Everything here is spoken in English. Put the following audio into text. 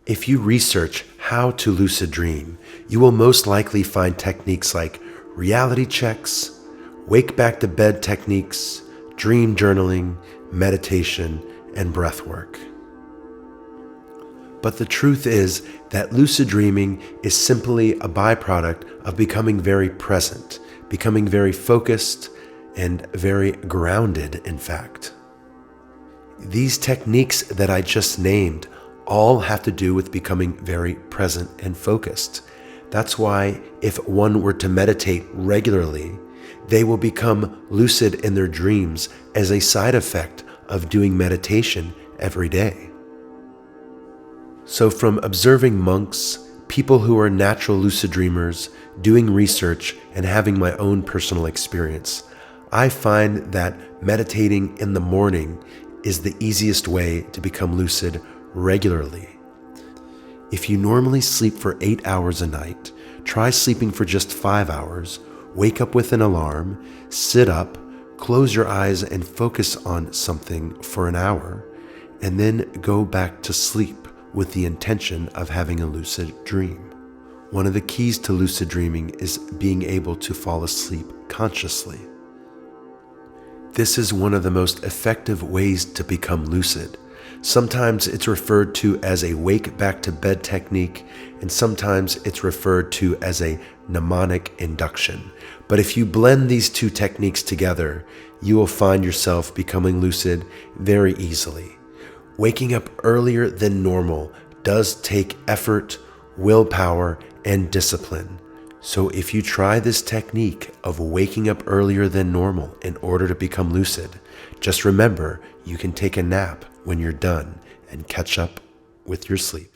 If you research how to lucid dream, you will most likely find techniques like reality checks, wake back to bed techniques, dream journaling, meditation, and breath work. But the truth is that lucid dreaming is simply a byproduct of becoming very present, becoming very focused, and very grounded, in fact. These techniques that I just named all have to do with becoming very present and focused. That's why if one were to meditate regularly, they will become lucid in their dreams as a side effect of doing meditation every day. So from observing monks, people who are natural lucid dreamers, doing research, and having my own personal experience, I find that meditating in the morning is the easiest way to become lucid regularly. If you normally sleep for 8 hours a night, try sleeping for just 5 hours, wake up with an alarm, sit up, close your eyes and focus on something for an hour, and then go back to sleep with the intention of having a lucid dream. One of the keys to lucid dreaming is being able to fall asleep consciously. This is one of the most effective ways to become lucid. Sometimes it's referred to as a wake back to bed technique, and sometimes it's referred to as a mnemonic induction. But if you blend these two techniques together, you will find yourself becoming lucid very easily. Waking up earlier than normal does take effort, willpower, and discipline. So if you try this technique of waking up earlier than normal in order to become lucid, just remember you can take a nap when you're done and catch up with your sleep.